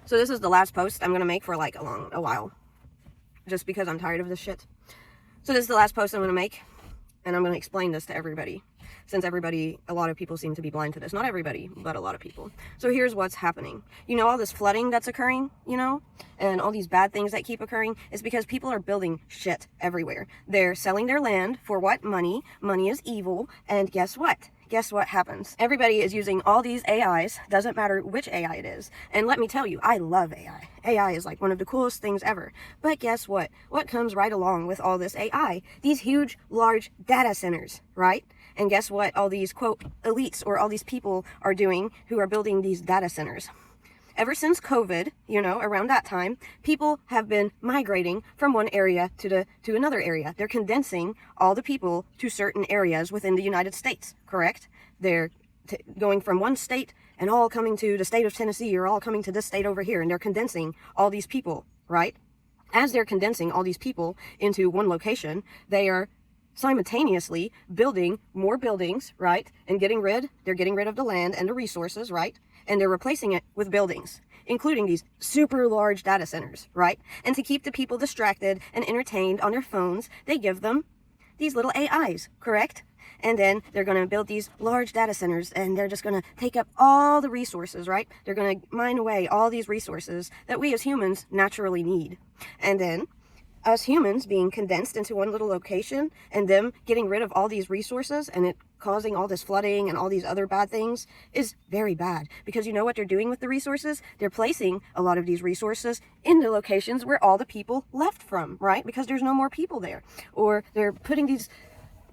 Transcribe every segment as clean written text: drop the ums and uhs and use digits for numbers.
So this is the last post I'm going to make for like a while. Just because I'm tired of this shit. So this is the last post I'm going to make. And I'm going to explain this to everybody. Since a lot of people seem to be blind to this. Not everybody, but a lot of people. So here's what's happening. You know all this flooding that's occurring, you know? And all these bad things that keep occurring is because people are building shit everywhere. They're selling their land for what? Money. Money is evil. And guess what? Guess what happens? Everybody is using all these AIs, doesn't matter which AI it is. And let me tell you, I love AI. AI is like one of the coolest things ever. But guess what? What comes right along with all this AI? These huge, large data centers, right? And guess what all these, quote, elites or all these people are doing who are building these data centers? Ever since COVID, you know, around that time, people have been migrating from one area to another area. They're condensing all the people to certain areas within the United States, correct? They're going from one state and all coming to the state of Tennessee or all coming to this state over here, and they're condensing all these people, right? As they're condensing all these people into one location, they are simultaneously building more buildings, right? And they're getting rid of the land and the resources, right? And they're replacing it with buildings, including these super large data centers, right? And to keep the people distracted and entertained on their phones, they give them these little AIs, correct? And then they're going to build these large data centers, and they're just going to take up all the resources, right? They're going to mine away all these resources that we as humans naturally need. And then us humans being condensed into one little location and them getting rid of all these resources and it causing all this flooding and all these other bad things is very bad. Because you know what they're doing with the resources? They're placing a lot of these resources in the locations where all the people left from, right? Because there's no more people there. Or they're putting these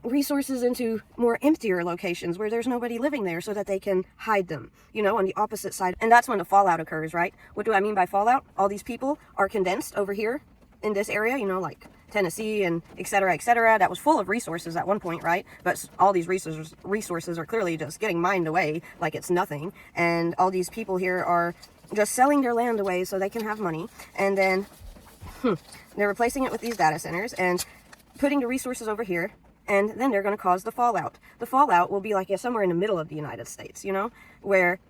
resources into more emptier locations where there's nobody living there so that they can hide them, you know, on the opposite side. And that's when the fallout occurs, right? What do I mean by fallout? All these people are condensed over here in this area, you know, like Tennessee and et cetera, that was full of resources at one point, right? But all these resources are clearly just getting mined away like it's nothing. And all these people here are just selling their land away so they can have money. And then they're replacing it with these data centers and putting the resources over here. And then they're going to cause the fallout. The fallout will be like somewhere in the middle of the United States, you know, where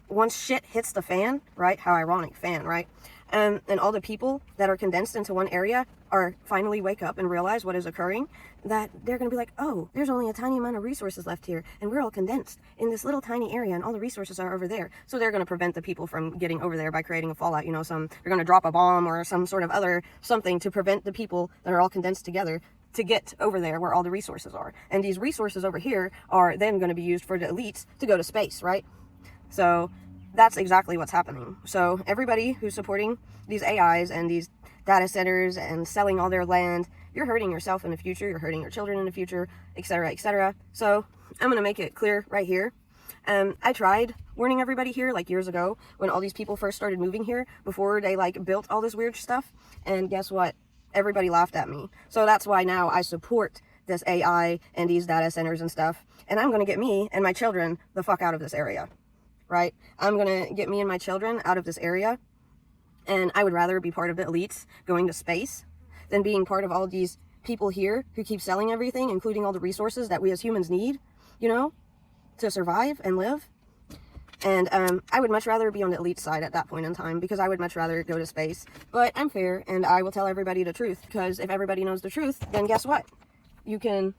once shit hits the fan, right? How ironic, fan, right? And all the people that are condensed into one area are finally wake up and realize what is occurring, that they're going to be like, oh, there's only a tiny amount of resources left here, and we're all condensed in this little tiny area, and all the resources are over there. So they're going to prevent the people from getting over there by creating a fallout, you know, they're going to drop a bomb or some sort of other something to prevent the people that are all condensed together to get over there where all the resources are. And these resources over here are then going to be used for the elites to go to space, right? So that's exactly what's happening. So everybody who's supporting these AIs and these data centers and selling all their land, you're hurting yourself in the future, you're hurting your children in the future, etc., etc. So I'm going to make it clear right here. I tried warning everybody here like years ago when all these people first started moving here, before they like built all this weird stuff. And guess what? Everybody laughed at me. So that's why now I support this AI and these data centers and stuff. And I'm going to get me and my children the fuck out of this area. Right? I'm going to get me and my children out of this area. And I would rather be part of the elites going to space than being part of all these people here who keep selling everything, including all the resources that we as humans need, you know, to survive and live. And I would much rather be on the elite side at that point in time, because I would much rather go to space. But I'm fair, and I will tell everybody the truth, because if everybody knows the truth, then guess what? You can...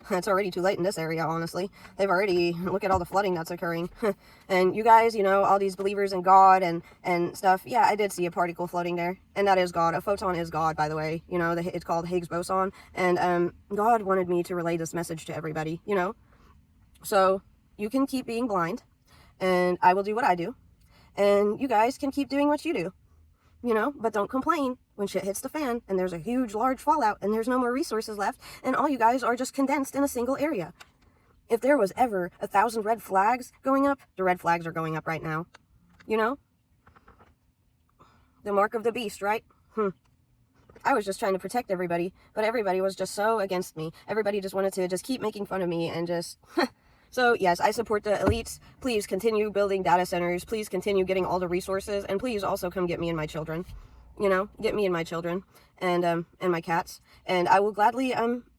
It's already too late in this area, honestly. They've already, look at all the flooding that's occurring. And you guys, you know, all these believers in God and stuff. Yeah, I did see a particle floating there. And that is God. A photon is God, by the way. You know, it's called Higgs boson. And God wanted me to relay this message to everybody, you know. So you can keep being blind, and I will do what I do. And you guys can keep doing what you do. You know, but don't complain when shit hits the fan and there's a huge, large fallout and there's no more resources left and all you guys are just condensed in a single area. If there was ever 1,000 red flags going up, the red flags are going up right now. You know? The mark of the beast, right? I was just trying to protect everybody, but everybody was just so against me. Everybody just wanted to just keep making fun of me and just... So, yes, I support the elites. Please continue building data centers. Please continue getting all the resources. And please also come get me and my children. You know, get me and my children and my cats. And I will gladly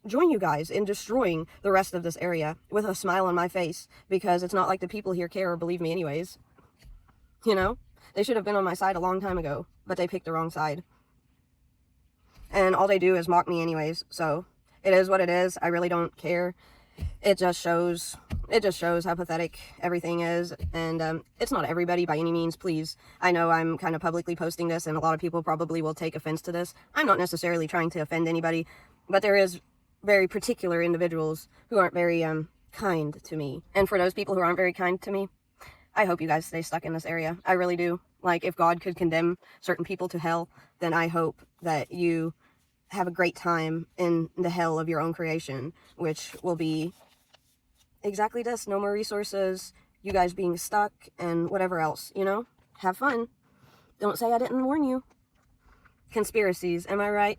join you guys in destroying the rest of this area with a smile on my face. Because it's not like the people here care or believe me anyways. You know? They should have been on my side a long time ago, but they picked the wrong side. And all they do is mock me anyways, so it is what it is. I really don't care. It just shows how pathetic everything is. And it's not everybody by any means, please. I know I'm kind of publicly posting this, and a lot of people probably will take offense to this. I'm not necessarily trying to offend anybody, but there is very particular individuals who aren't very kind to me. And for those people who aren't very kind to me, I hope you guys stay stuck in this area. I really do. Like, if God could condemn certain people to hell, then I hope that you have a great time in the hell of your own creation, which will be exactly this: no more resources, you guys being stuck, and whatever else, you know? Have fun. Don't say I didn't warn you. Conspiracies, am I right?